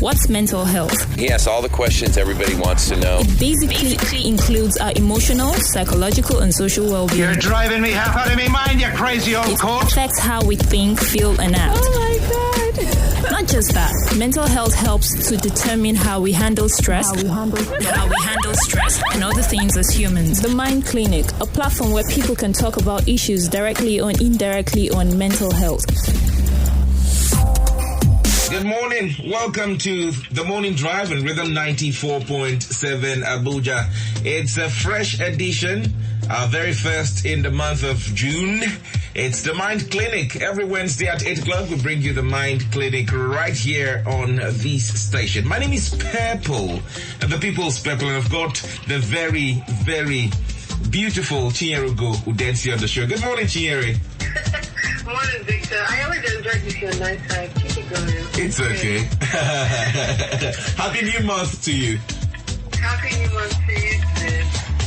What's mental health? He asks all the questions everybody wants to know. It basically includes our emotional, psychological, and social well-being. You're driving me half out of my mind, you crazy old coat. It affects how we think, feel, and act. Oh my God. Not just that, mental health helps to determine how we handle stress, and other things as humans. The Mind Clinic, a platform where people can talk about issues directly or indirectly on mental health. Good morning. Welcome to the Morning Drive on Rhythm 94.7 Abuja. It's a fresh edition, our very first in the month of June. It's the Mind Clinic. Every Wednesday at 8 o'clock, we bring you the Mind Clinic right here on this station. My name is Purple, the People's Purple, and I've got the very, very beautiful Chinyere Udensi on the show. Good morning, Chinyere. Morning, Victor. I always enjoyed this your nice side. Keep it going. It's okay. Happy New Month to you. Happy New Month to you too.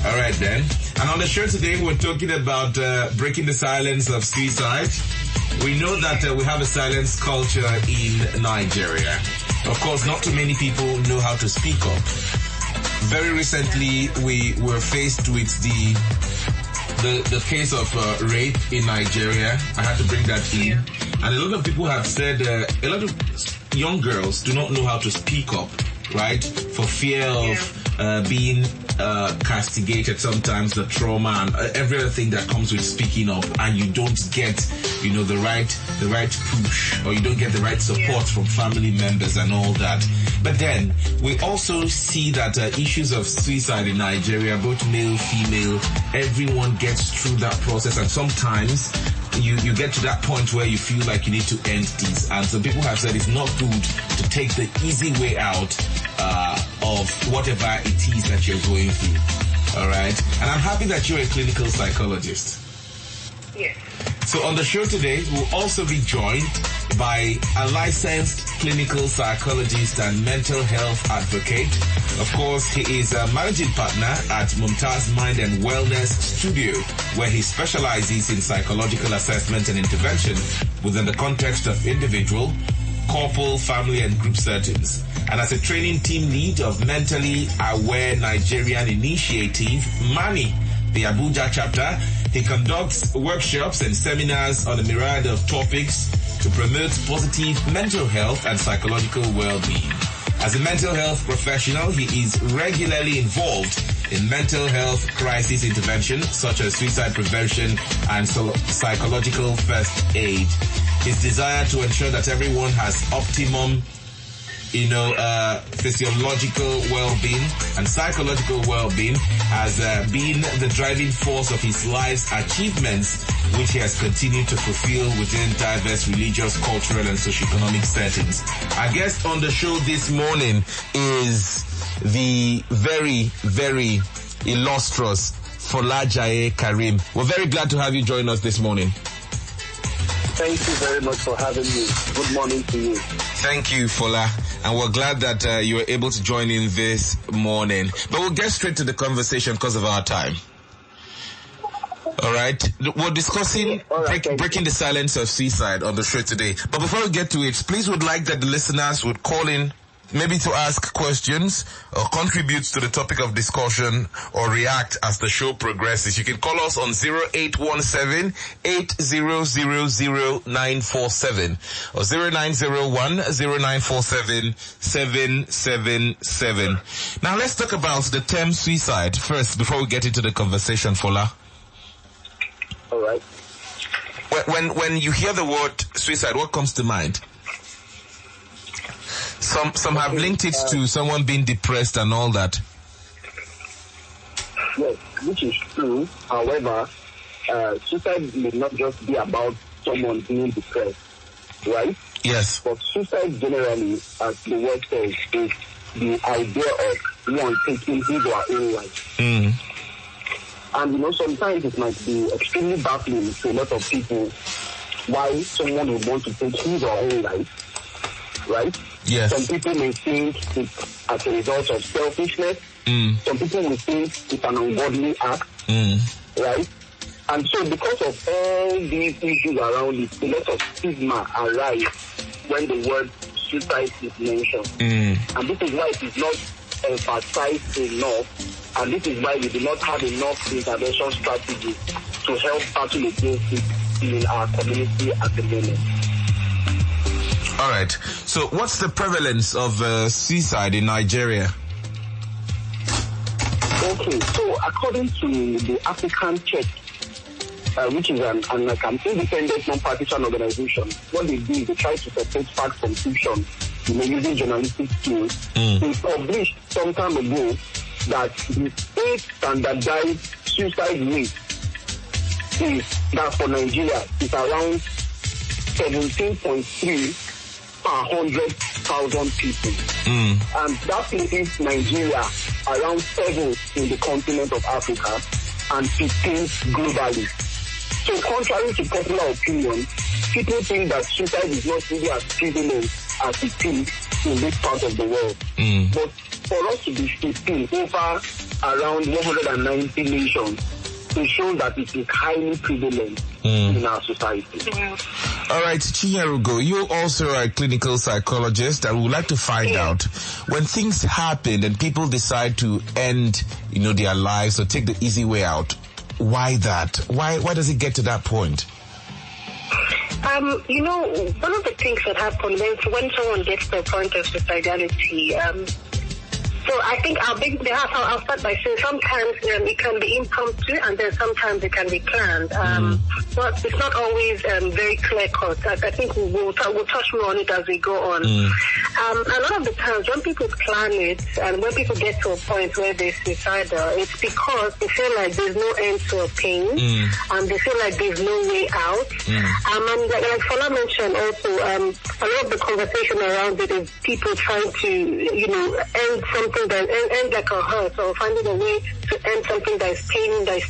All right, then. And on the show today, we're talking about breaking the silence of suicide. We know that we have a silence culture in Nigeria. Of course, not too many people know how to speak up. Very recently, we were faced with the case of rape in Nigeria. I had to bring that in. And a lot of people have said a lot of young girls do not know how to speak up, right? For fear of being castigated, sometimes the trauma and every other thing that comes with speaking up, and you don't get, the right push, or you don't get the right support from family members and all that. But then we also see that issues of suicide in Nigeria, both male, female, everyone gets through that process, and sometimes you get to that point where you feel like you need to end this. And some people have said it's not good to take the easy way out of whatever it is that you're going through. All right? And I'm happy that you're a clinical psychologist. Yes. So on the show today, we'll also be joined by a licensed clinical psychologist and mental health advocate. Of course, he is a managing partner at Mumtaz Mind and Wellness Studio, where he specializes in psychological assessment and intervention within the context of individual, couple, family, and group settings. And as a training team lead of Mentally Aware Nigerian Initiative, MANI, the Abuja chapter, he conducts workshops and seminars on a myriad of topics to promote positive mental health and psychological well-being. As a mental health professional, he is regularly involved in mental health crisis intervention, such as suicide prevention and psychological first aid. His desire to ensure that everyone has optimum physiological well-being and psychological well-being has been the driving force of his life's achievements, which he has continued to fulfill within diverse religious, cultural, and socioeconomic settings. Our guest on the show this morning is the very, very illustrious Folajaye Karim. We're very glad to have you join us this morning. Thank you very much for having me. Good morning to you. Thank you, Fola. And we're glad that you were able to join in this morning. But we'll get straight to the conversation because of our time. All right. We're discussing breaking the silence of suicide on the show today. But before we get to it, please would like that the listeners would call in, maybe to ask questions or contribute to the topic of discussion or react as the show progresses. You can call us on 0817-8000-947 or 0901-0947-777. Now let's talk about the term suicide first before we get into the conversation, Fola. All right. When you hear the word suicide, what comes to mind? Some have linked it to someone being depressed and all that. Yes, which is true. However, suicide may not just be about someone being depressed, right? Yes. But suicide generally, as the word says, is the idea of one taking his or her own life. Mm. And sometimes it might be extremely baffling to a lot of people why someone would want to take his or her own life, right? Yes. Some people may think it's as a result of selfishness. Some people will think it's an ungodly act, right? And so because of all these issues around it, a lot of stigma arise when the word suicide is mentioned. And this is why it is not emphasized enough, and this is why we do not have enough intervention strategies to help battle against it in our community at the moment. All right. So what's the prevalence of suicide in Nigeria? Okay, so according to the African Check, which is an independent non-partisan organization, what they do is they try to separate fact from fiction, using journalistic tools. They published some time ago that the state standardized suicide rate is that for Nigeria is around 17.3 per 100,000 people. And that places Nigeria around 7th in the continent of Africa and 15th globally. So contrary to popular opinion, people think that suicide is not really as prevalent as it is in this part of the world. But for us to be 15 over around 190 nations, it shows that it is highly prevalent in our society. All right, Chinyarugo, you also are a clinical psychologist. I would like to find out, when things happen and people decide to end, their lives or take the easy way out, why that? Why does it get to that point? One of the things that happen when someone gets to a point of suicidality, so I think I'll start by saying sometimes it can be impromptu and then sometimes it can be planned. But it's not always very clear-cut. I think we'll touch more on it as we go on. A lot of the times when people plan it and when people get to a point where they're suicidal, it's because they feel like there's no end to a pain and they feel like there's no way out. And like Fola mentioned also, a lot of the conversation around it is people trying to, end something that end like a hurt or finding a way to end something that is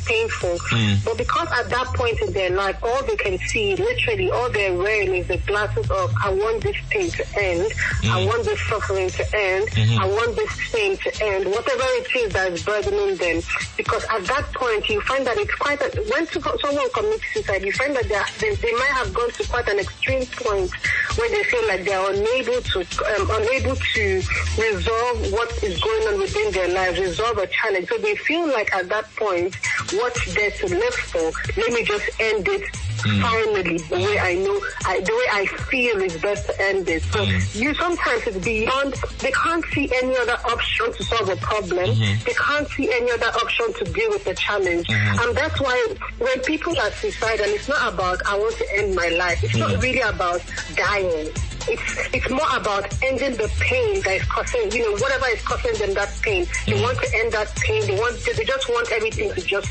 painful. But because at that point in their life, all they can see, literally all they're wearing is the glasses of, I want this pain to end, I want this suffering to end, I want this pain to end, whatever it is that is burdening them. Because at that point, you find that it's quite when someone commits suicide, you find that they might have gone to quite an extreme point where they feel like they are unable to resolve what is going on within their lives, resolve a challenge. So they feel like at that point, what's there to live for? Let me just end it finally, the way I know, the way I feel is best to end it. So sometimes it's beyond, they can't see any other option to solve a problem. They can't see any other option to deal with the challenge. And that's why when people are suicidal, it's not about, I want to end my life. It's not really about dying. It's more about ending the pain that is causing, whatever is causing them that pain. They want to end that pain. They just want everything to just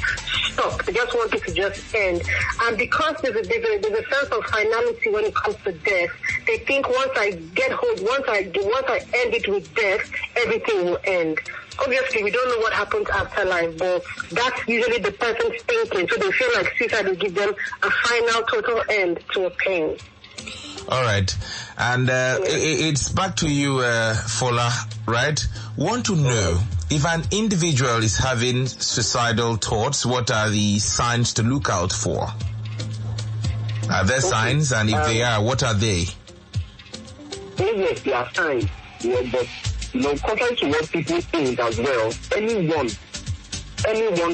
stop. They just want it to just end. And because there's a sense of finality when it comes to death, they think once I end it with death, everything will end. Obviously, we don't know what happens after life, but that's usually the person's thinking. So they feel like suicide will give them a final, total end to a pain. All right. And it's back to you, Fola, right? Want to know, if an individual is having suicidal thoughts, what are the signs to look out for? Are there signs? And if they are, what are they? Yes, there are signs. Yeah, but, contrary to what people think as well, anyone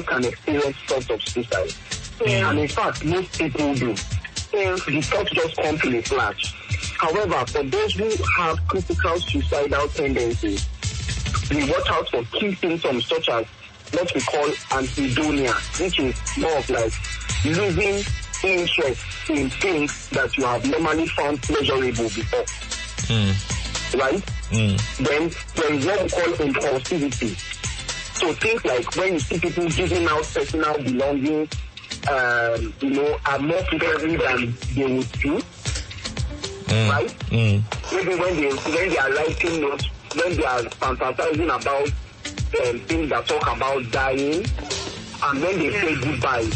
can experience thoughts of suicide. And in fact, most people do. The thoughts just come in a flash. However, for those who have critical suicidal tendencies, we watch out for key symptoms such as what we call anhedonia, which is more of like losing interest in things that you have normally found pleasurable before. Right? Then there is what we call impulsivity. So things like when you see people giving out personal belongings, are more frequently than they would do. Right? Maybe when they are writing notes, when they are fantasizing about things that talk about dying, and when they say goodbye.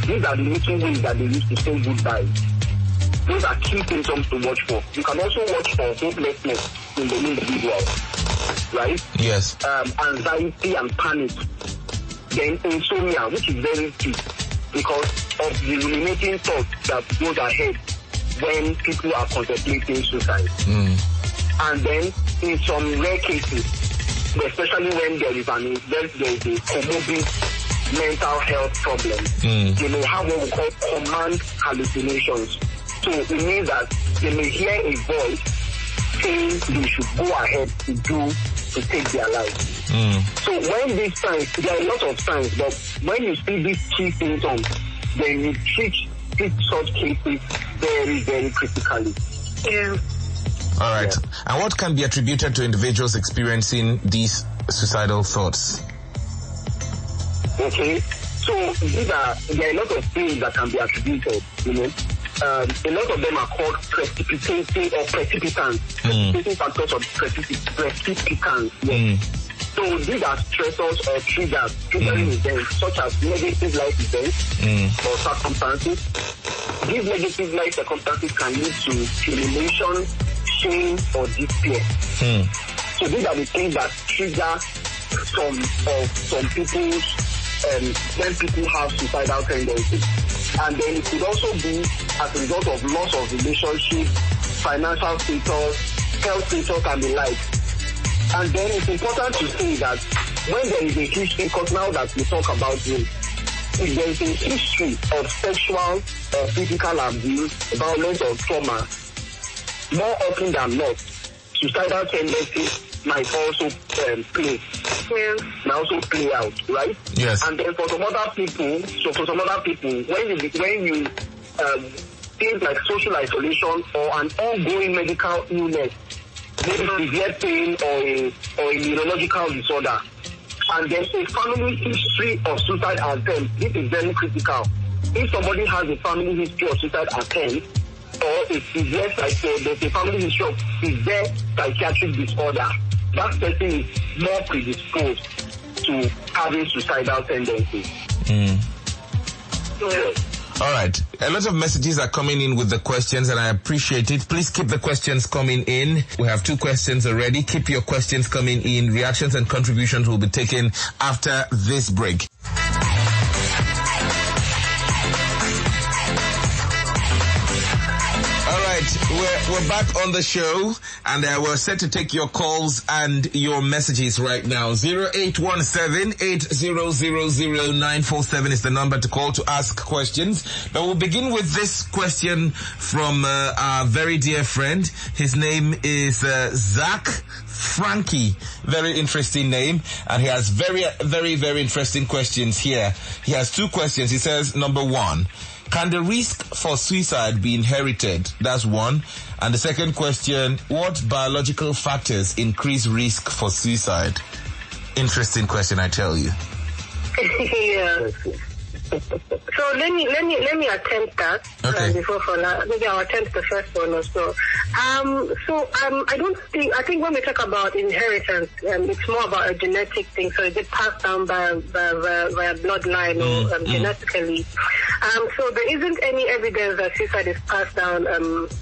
These are the little ways that they use to say goodbye. Those are key symptoms to watch for. You can also watch for hopelessness in the individual. Right? Yes. Anxiety and panic. Then insomnia, which is very key because of the ruminating thought that goes ahead when people are contemplating suicide. And then in some rare cases, especially when there is a comorbid mental health problem, they may have what we call command hallucinations. So it means that they may hear a voice saying they should go ahead to take their lives. So when these signs, there are a lot of signs, but when you see these key symptoms, then you treat such cases very, very critically. Yeah. All right. And what can be attributed to individuals experiencing these suicidal thoughts? Okay. So there are a lot of things that can be attributed, you know. A lot of them are called precipitating or precipitants. Precipitating factors or precipitants. Yes. So these are stressors or triggering events, such as negative life events or circumstances. These negative life circumstances can lead to humiliation, shame, or despair. So these are the things that trigger some people's when people have suicidal tendencies. And then it could also be as a result of loss of relationship, financial status, health status, and the like. And then it's important to say that when there is a history, because now that we talk about it, if there is a history of sexual or physical abuse, violence, or trauma, more often than not, suicidal tendencies might also play. Might also play out, right? Yes. And then for some other people, when you things like social isolation or an ongoing medical illness, maybe severe pain or a neurological disorder, and there's a family history of suicide attempt, this is very critical. If somebody has a family history of suicide attempt, or there's a family history of severe psychiatric disorder, that person is more predisposed to having suicidal tendencies. All right. A lot of messages are coming in with the questions, and I appreciate it. Please keep the questions coming in. We have 2 questions already. Keep your questions coming in. Reactions and contributions will be taken after this break. We're back on the show, and we're set to take your calls and your messages right now. 0817-8000-947 is the number to call to ask questions. But we'll begin with this question from our very dear friend. His name is Zach Frankie. Very interesting name, and he has very, very, very interesting questions here. He has 2 questions. He says, number 1, can the risk for suicide be inherited? That's 1. And the second question, what biological factors increase risk for suicide? Interesting question, I tell you. Yeah. So let me attempt that. Okay. Maybe I'll attempt the first one or so. I think when we talk about inheritance, it's more about a genetic thing. So is it passed down via bloodline or genetically? So there isn't any evidence that suicide is passed down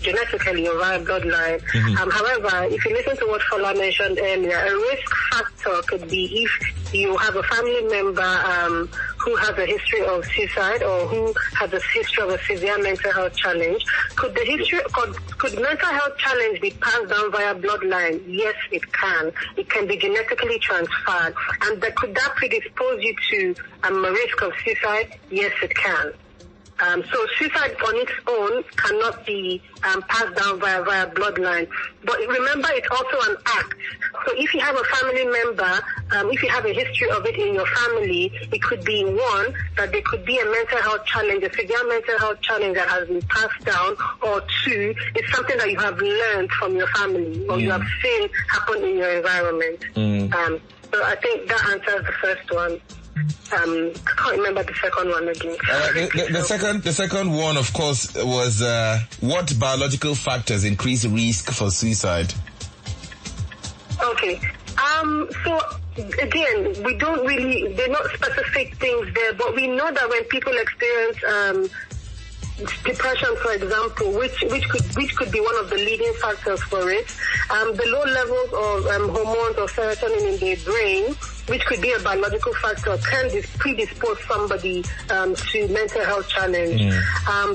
genetically or via bloodline. However, if you listen to what Fola mentioned earlier, a risk factor could be if you have a family member who has a history of suicide or who has a history of a severe mental health challenge. Could mental health challenge be passed down via bloodline? Yes, it can. It can be genetically transferred. And could that predispose you to a risk of suicide? Yes, it can. So suicide on its own cannot be passed down via bloodline. But remember, it's also an act. So if you have a family member, if you have a history of it in your family, it could be 1, that there could be a mental health challenge, a severe mental health challenge that has been passed down, or 2, it's something that you have learned from your family or you have seen happen in your environment. So I think that answers the first one. I can't remember the second one again. The second one, of course, was what biological factors increase risk for suicide? Okay. So again, they're not specific things there, but we know that when people experience depression, for example, which could be one of the leading factors for it. The low levels of hormones or serotonin in the brain, which could be a biological factor, can predispose somebody to mental health challenge.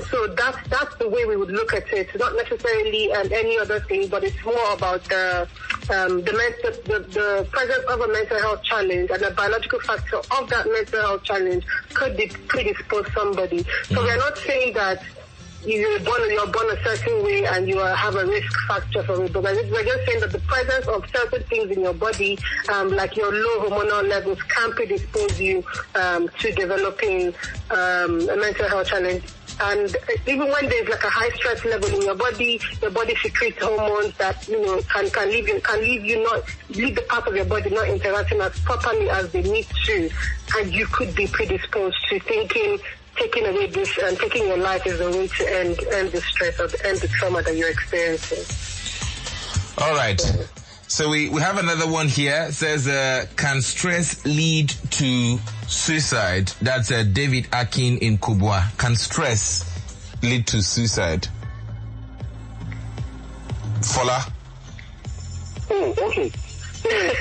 So that's the way we would look at it. Not necessarily any other thing, but it's more about the presence of a mental health challenge, and the biological factor of that mental health challenge could predispose somebody. So we're not saying that you're born a certain way and you have a risk factor for it, but we're just saying that the presence of certain things in your body, like your low hormonal levels, can predispose you to developing a mental health challenge. And even when there's like a high stress level in your body secretes hormones that can leave the part of your body not interacting as properly as they need to, and you could be predisposed to thinking taking away this and taking your life is the way to end the stress or end the trauma that you're experiencing. All right. So we have another one here. It says, can stress lead to suicide? That's David Akin in Kubwa. Can stress lead to suicide? Fola? Oh, okay.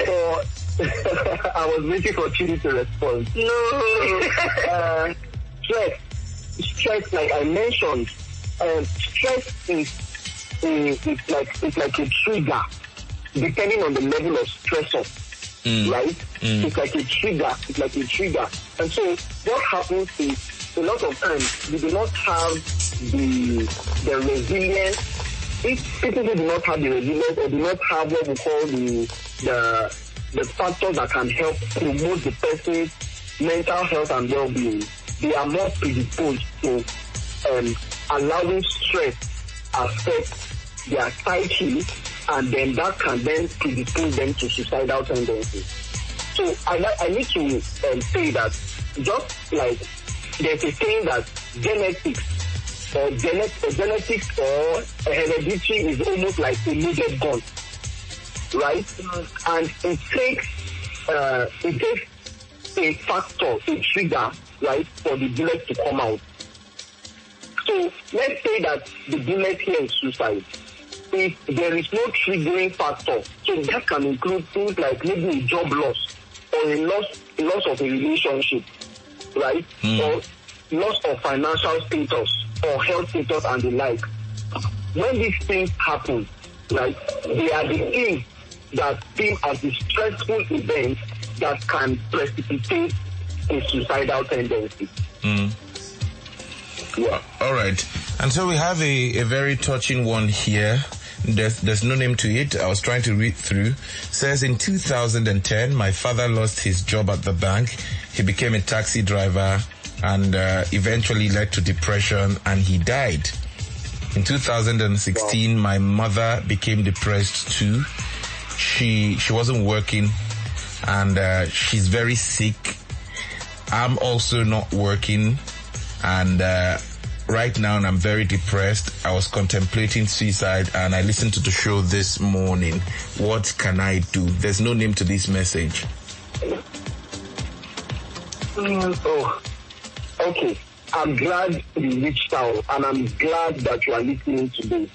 So, I was waiting for Chidi to respond. No. Stress, like I mentioned, stress is like a trigger, depending on the level of stressor, right? It's like a trigger. And so what happens is, a lot of times, we do not have the resilience. If people do not have the resilience or do not have what we call the factors that can help promote the person's mental health and well-being, they are more predisposed to allowing stress affect their psyche, and then that can then predispose them to suicidal tendencies. So I need to say that just like there's a saying that genetics or heredity is almost like a loaded gun, right? And it takes a factor, a trigger, right, for the bullet to come out. So let's say that the bullet here is suicide. If there is no triggering factor, so that can include things like maybe a job loss or a loss of a relationship, right? Or loss of financial status or health status and the like. When these things happen, right, they are the things that seem as the stressful events that can precipitate a suicidal tendency. Yeah. All right. And so we have a very touching one here. There's no name to it. I was trying to read through. It says, in 2010, my father lost his job at the bank. He became a taxi driver and eventually led to depression, and he died. In 2016, my mother became depressed too. She wasn't working, and she's very sick. I'm also not working, and right now I'm very depressed. I was contemplating suicide, and I listened to the show this morning. What can I do? There's no name to this message. Oh, okay. I'm glad you reached out, and I'm glad that you are listening to this.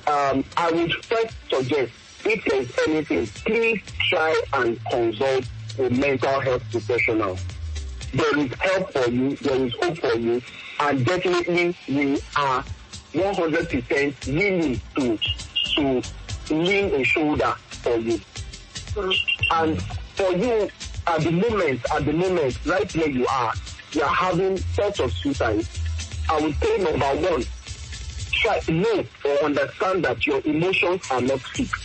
I would first suggest, if there's anything, please try and consult a mental health professional. There is help for you, there is hope for you, and definitely we are 100% willing to lean a shoulder for you. And for you, at the moment, right where you are having thoughts of suicide. I would say, number one, try to know or understand that your emotions are not fixed.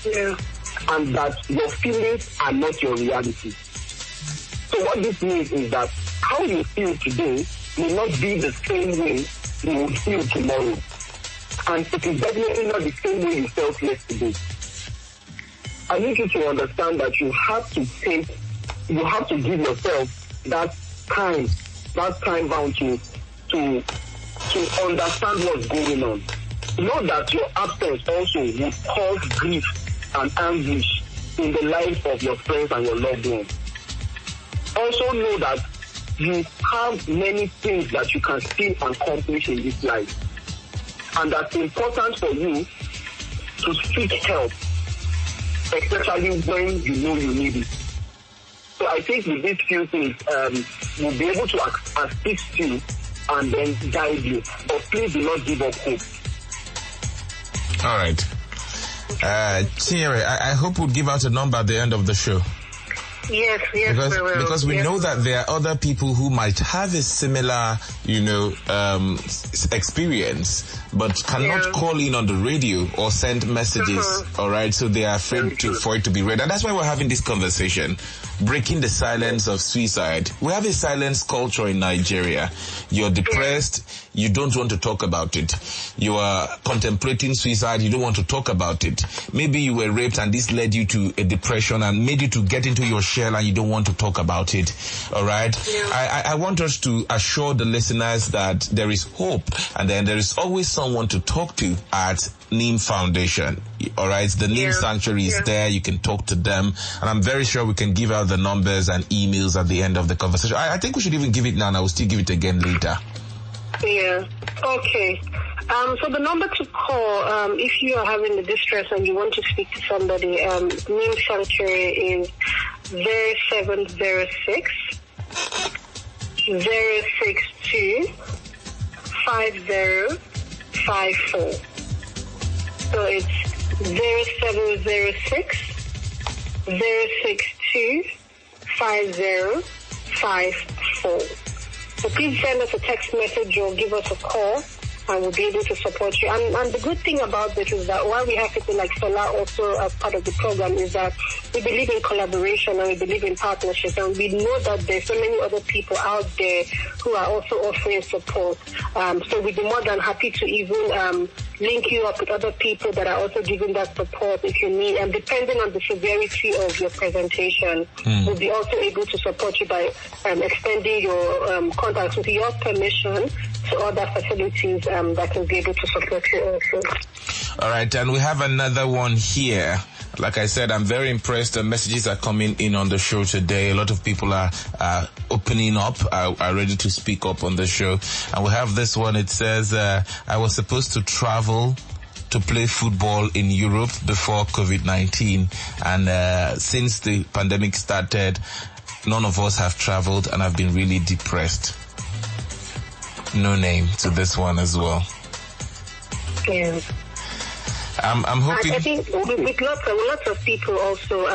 Yeah. And that your feelings are not your reality. So what this means is that how you feel today may not be the same way you will feel tomorrow. And it is definitely not the same way you felt yesterday. I need you to understand that you have to give yourself that time bound to understand what's going on. Know that your absence also will cause grief and anguish in the lives of your friends and your loved ones. Also know that you have many things that you can still accomplish in this life. And that's important for you to seek help, especially when you know you need it. So I think with these few things, we'll be able to assist you and then guide you. But please do not give up hope. All right. Thierry, I hope we'll give out a number at the end of the show. Yes, because we know that there are other people who might have a similar, experience, but cannot call in on the radio or send messages. All right, so they are afraid for it to be read, and that's why we're having this conversation, breaking the silence of suicide. We have a silence culture in Nigeria. You're depressed, you don't want to talk about it. You are contemplating suicide, you don't want to talk about it. Maybe you were raped and this led you to a depression and made you to get into your shell and you don't want to talk about it. All right? I want us to assure the listeners that there is hope, and then there is always someone to talk to at Neem Foundation. All right? The Neem Sanctuary is there. You can talk to them. And I'm very sure we can give out the numbers and emails at the end of the conversation. I think we should even give it now, and I will still give it again later. Yeah. Okay. So the number to call, if you are having the distress and you want to speak to somebody, Neem Sanctuary is 0706 062 5054. So it's 0706 062 5054. So please send us a text message or give us a call, and we'll be able to support you. And the good thing about this is that while we have people like Stella also as part of the program, is that we believe in collaboration and we believe in partnership, and we know that there's so many other people out there who are also offering support. So we'd be more than happy to even link you up with other people that are also giving that support if you need. And depending on the severity of your presentation, we'll be also able to support you by extending your contacts with your permission to other facilities that can be able to support you also. All right, and we have another one here. Like I said, I'm very impressed. The messages are coming in on the show today. A lot of people are opening up, are ready to speak up on the show. And we have this one. It says, I was supposed to travel to play football in Europe before COVID-19. And since the pandemic started, none of us have traveled, and I've been really depressed. No name to this one as well. Yeah. I'm hoping. I think with lots of people also,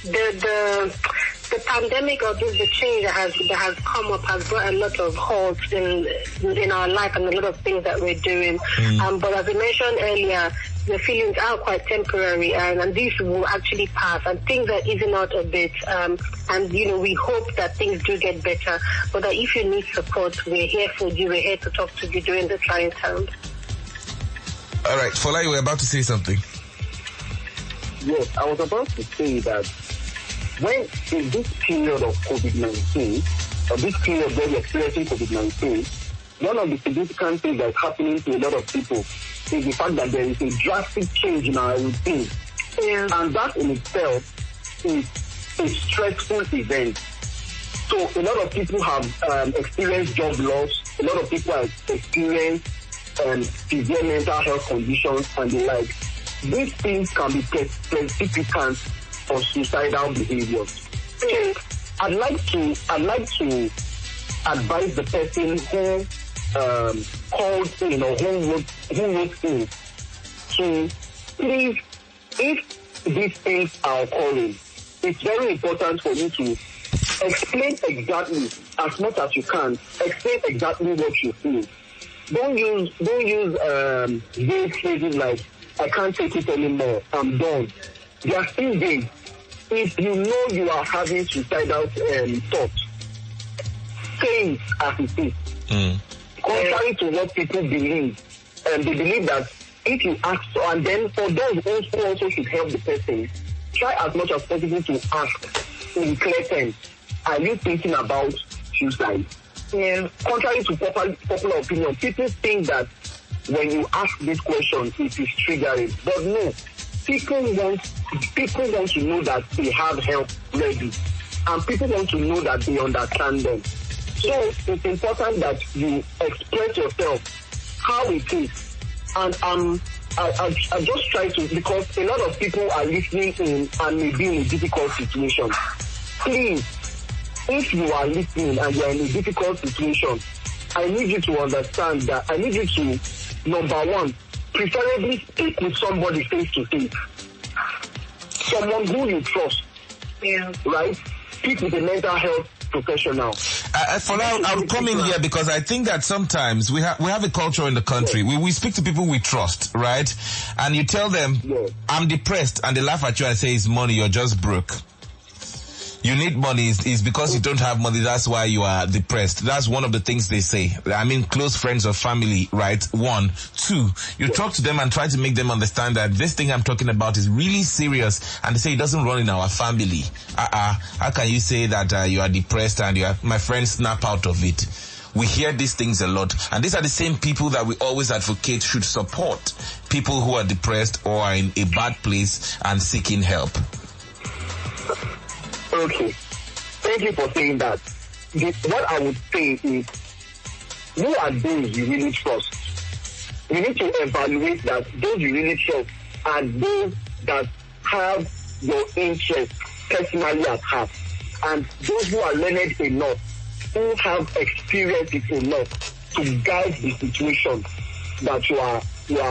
the pandemic or the change that has come up has brought a lot of halts in our life and a lot of things that we're doing. But as I mentioned earlier, the feelings are quite temporary, and these will actually pass, and things are easing out a bit. And we hope that things do get better. But that if you need support, we're here for you. We're here to talk to you during the trying times. All right, Fola, you were about to say something. Yes, I was about to say that when in this period of COVID-19, or this period where we're experiencing COVID-19, one of the significant things that's happening to a lot of people is the fact that there is a drastic change in our routine. Yeah. And that in itself is a stressful event. So a lot of people have experienced job loss. A lot of people have experienced severe mental health conditions and the like. These things can be significant for suicidal behaviors. So I'd like to advise the person who called in or who wrote in to please, if these things are occurring, it's very important for you to explain exactly, as much as you can, explain exactly what you feel. Don't use vague phrases like, I can't take it anymore, I'm done. They are still vague. If you know you are having suicidal thoughts, say it as it is. Contrary to what people believe, they believe that if you ask, and then for those who also should help the person, try as much as possible to ask in clear terms, are you thinking about suicide? Yeah. Contrary to popular opinion, people think that when you ask this question, it is triggering. But no, people want to know that they have help ready. And people want to know that they understand them. So it's important that you express yourself how it is. And I just try to, because a lot of people are listening in and may be in a difficult situation. Please, if you are listening and you are in a difficult situation, I need you to understand that I need you to, number one, preferably speak with somebody face to face. Someone who you trust. Yeah. Right? Speak with a mental health professional. For now, I'll come in here because I think that sometimes we have a culture in the country. Yeah. We speak to people we trust, right? And you tell them, I'm depressed, and they laugh at you and say, it's money, you're just broke. You need money is because you don't have money, that's why you are depressed. That's one of the things they say. I mean, close friends or family, right? 1. 2, you talk to them and try to make them understand that this thing I'm talking about is really serious, and they say it doesn't run in our family. How can you say that you are depressed and my friends snap out of it? We hear these things a lot, and these are the same people that we always advocate should support people who are depressed or are in a bad place and seeking help. Okay. Thank you for saying that. What I would say is, who are those you really trust? You need to evaluate that those you really trust are those that have your interests personally at heart, and those who are learned enough, who have experienced enough to guide the situation that you are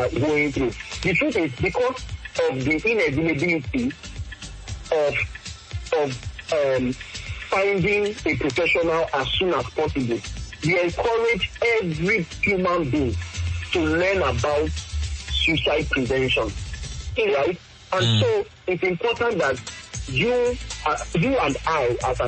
going through. The truth is, because of the inability of finding a professional as soon as possible, we encourage every human being to learn about suicide prevention, right? And so it's important that you and I, as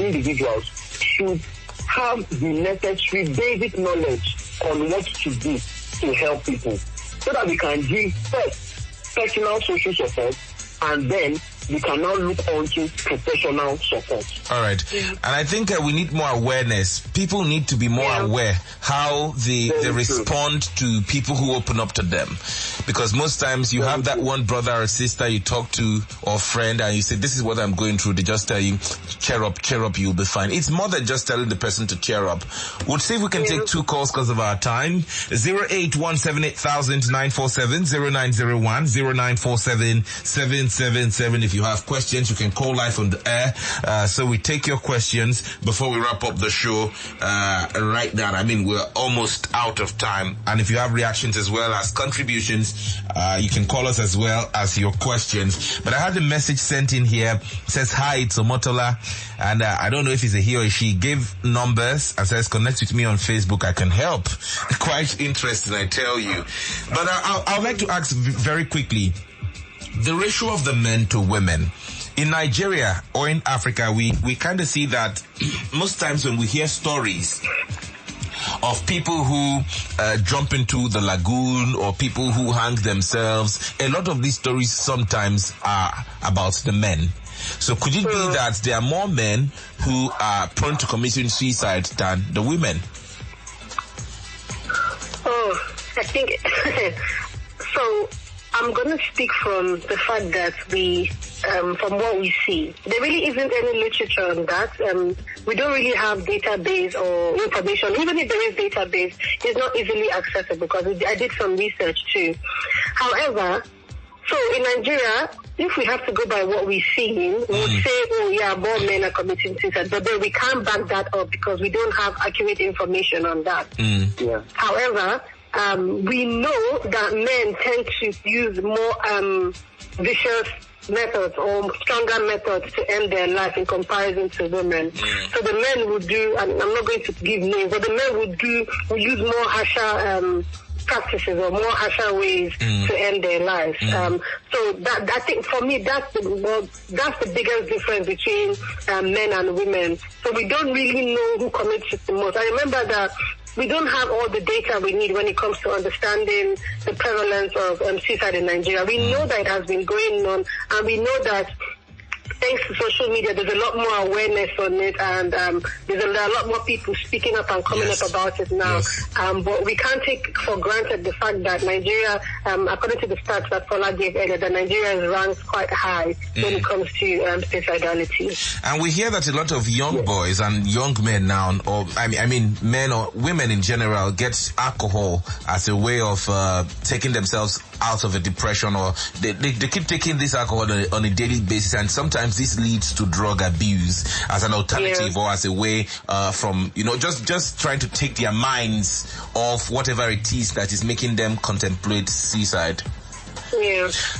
individuals, should have the necessary basic knowledge on what to do to help people, so that we can give first personal social support, and then we can now look onto professional support. All right. And I think we need more awareness. People need to be more aware how they respond to people who open up to them. Because most times you have that one brother or sister you talk to, or friend, and you say, this is what I'm going through. They just tell you, cheer up, you'll be fine. It's more than just telling the person to cheer up. We'll see if we can take 2 calls because of our time. 0817800 947, 0901 0947 777. If you have questions, you can call live on the air. So we take your questions before we wrap up the show right now. I mean, we're almost out of time. And if you have reactions as well as contributions, you can call us as well as your questions. But I had a message sent in here. It says, hi, it's Omotola. And I don't know if it's a he or she. Gave numbers and says, connect with me on Facebook. I can help. Quite interesting, I tell you. But I would like to ask very quickly, the ratio of the men to women. In Nigeria or in Africa, we kind of see that most times when we hear stories of people who jump into the lagoon or people who hang themselves, a lot of these stories sometimes are about the men. So could it be that there are more men who are prone to committing suicide than the women? Oh, I think so. I'm going to speak from the fact that from what we see, there really isn't any literature on that. We don't really have database or information. Even if there is database, it's not easily accessible, because I did some research too. However, so in Nigeria, if we have to go by what we've seen, we would say, more men are committing suicide, but then we can't back that up because we don't have accurate information on that. However, we know that men tend to use more vicious methods or stronger methods to end their life in comparison to women. So the men would do, and I'm not going to give names, but the men would use more harsher practices or more harsher ways to end their lives. So that, I think for me, that's the biggest difference between men and women. So we don't really know who commits it the most. I remember that we don't have all the data we need when it comes to understanding the prevalence of suicide in Nigeria. We know that it has been going on, and we know that thanks to social media, there's a lot more awareness on it, and there are a lot more people speaking up and coming up about it now. But we can't take for granted the fact that Nigeria, according to the stats that Paula gave earlier, that Nigeria is ranked quite high when it comes to suicidality. And we hear that a lot of young boys and young men now, or I mean men or women in general, get alcohol as a way of taking themselves out of a depression, or they keep taking this alcohol on a daily basis, and sometimes this leads to drug abuse as an alternative or as a way from, just trying to take their minds off whatever it is that is making them contemplate suicide.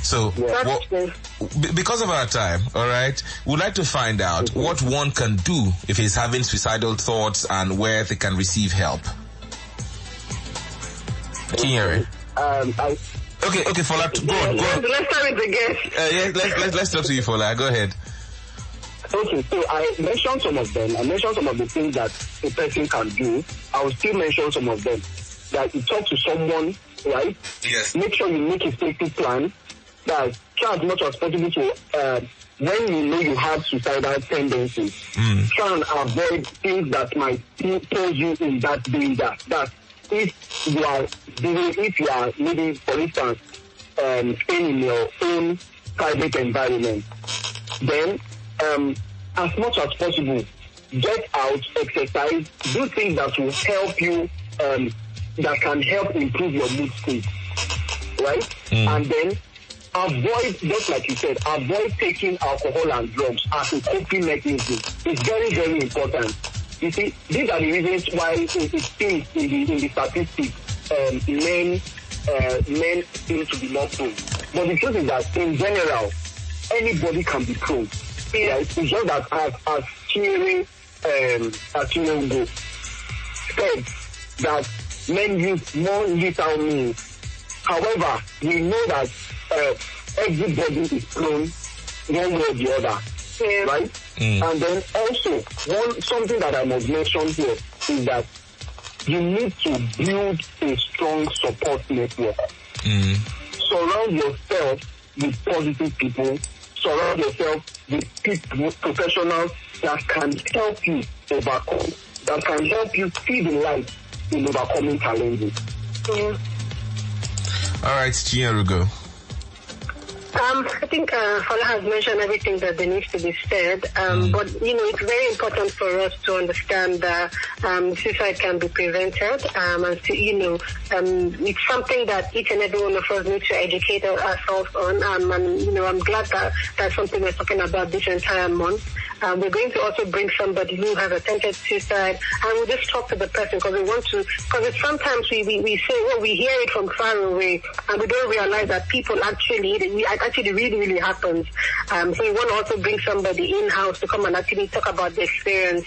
So, because of our time, all right, we'd like to find out what one can do if he's having suicidal thoughts and where they can receive help. Kinyere. Okay, Fola, go on. Let's start with the guest. Let's talk to you, Fola. Go ahead. Okay, so I mentioned some of them. I mentioned some of the things that a person can do. I will still mention some of them. That you talk to someone, right? Yes. Make sure you make a safety plan. That try as much as possible to, when you know you have suicidal tendencies, try and avoid things that might put you in that danger. That if you are maybe, for instance, staying in your own private environment, then as much as possible, get out, exercise, do things that will help you, that can help improve your mood state, right? And then avoid, just like you said, avoid taking alcohol and drugs as a coping mechanism. It's very, very important. You see, these are the reasons why it seems in the statistics, men seem to be more prone. But the truth is that in general, anybody can be prone. Right? It's just that as Chinere said, that men use more lethal means. However, we know that everybody is prone one way or the other, right? And then also, something that I must mention here is that you need to build a strong support network. Surround yourself with positive people. Surround yourself with people, professionals that can help you overcome, that can help you see the light in overcoming challenges. All right, Chinyere, go. I think Fola has mentioned everything that there needs to be said, but it's very important for us to understand that suicide can be prevented, and it's something that each and every one of us needs to educate ourselves on, and I'm glad that that's something we're talking about this entire month. We're going to also bring somebody who has attempted suicide, and we'll just talk to the person because sometimes we say, we hear it from far away, and we don't realize that people actually really, really happens. So we want to also bring somebody in-house to come and actually talk about the experience.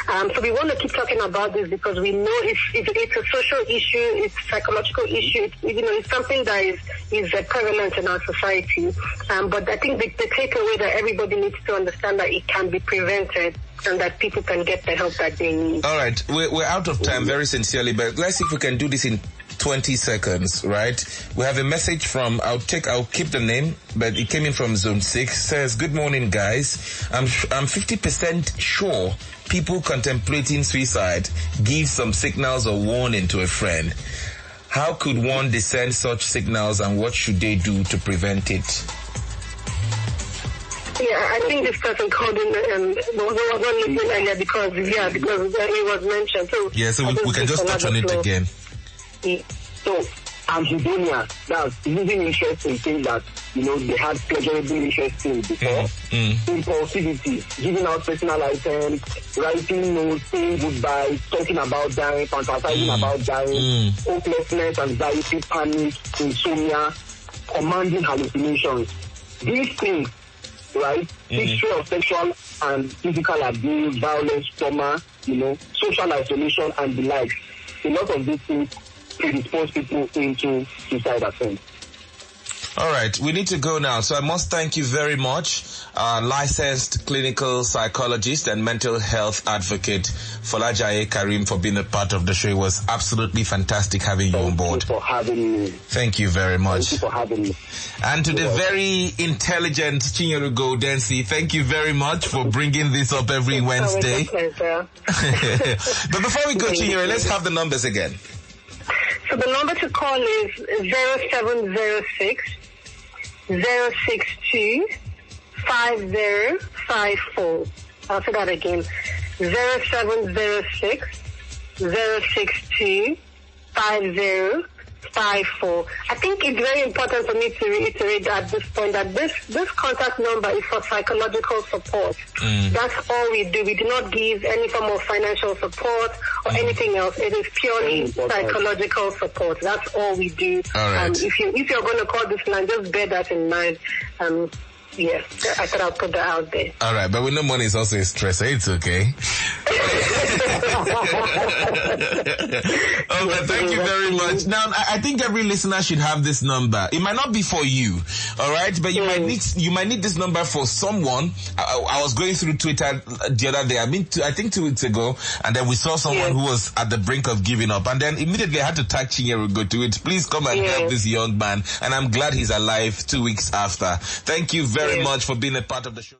So we want to keep talking about this because we know it's a social issue, it's a psychological issue, it's something that is prevalent in our society. But I think the takeaway that everybody needs to understand that it can be prevented and that people can get the help that they need. All right, we're out of time, very sincerely, but let's see if we can do this in 20 seconds, right? We have a message from, I'll keep the name, but it came in from Zone 6, says, good morning, guys. I'm 50% sure people contemplating suicide give some signals or warning to a friend. How could one discern such signals and what should they do to prevent it? Yeah, I think this person called in and was not listening earlier because it was mentioned. So we can just touch on it again. So, anhedonia, that's losing interest in things that, they had pleasurable interest in before. Impulsivity, giving out personal items, writing notes, saying goodbye, talking about dying, fantasizing about dying, hopelessness, anxiety, panic, insomnia, commanding hallucinations. These things, right? History of sexual and physical abuse, violence, trauma, social isolation, and the like. A lot of these things predispose people into suicide attempts. All right, we need to go now. So I must thank you very much, licensed clinical psychologist and mental health advocate Folajaye Karim, for being a part of the show. It was absolutely fantastic having you on board. Thank you for having me. Thank you very much. Thank you for having me. And to the very intelligent Chinyere Goldensi, thank you very much for bringing this up every Wednesday. Pleasure. But before we go, Chinyere, let's have the numbers again. So the number to call is 0706 062 5054. I'll say that again. 0706 062 5054. I think it's very important for me to reiterate at this point that this contact number is for psychological support. That's all we do. We do not give any form of financial support or anything else. It is purely psychological support. That's all we do. All right. If you're going to call this line, just bear that in mind. Yeah, I thought I'll put that out there. All right, but we know money is also a stress, so it's okay. Okay, thank you very much. Now, I think every listener should have this number. It might not be for you, all right, but you might need this number for someone. I was going through Twitter the other day. I think 2 weeks ago, and then we saw someone who was at the brink of giving up, and then immediately I had to tag Chinyere Go to it. Please come and help this young man, and I'm glad he's alive 2 weeks after. Thank you very much for being a part of the show.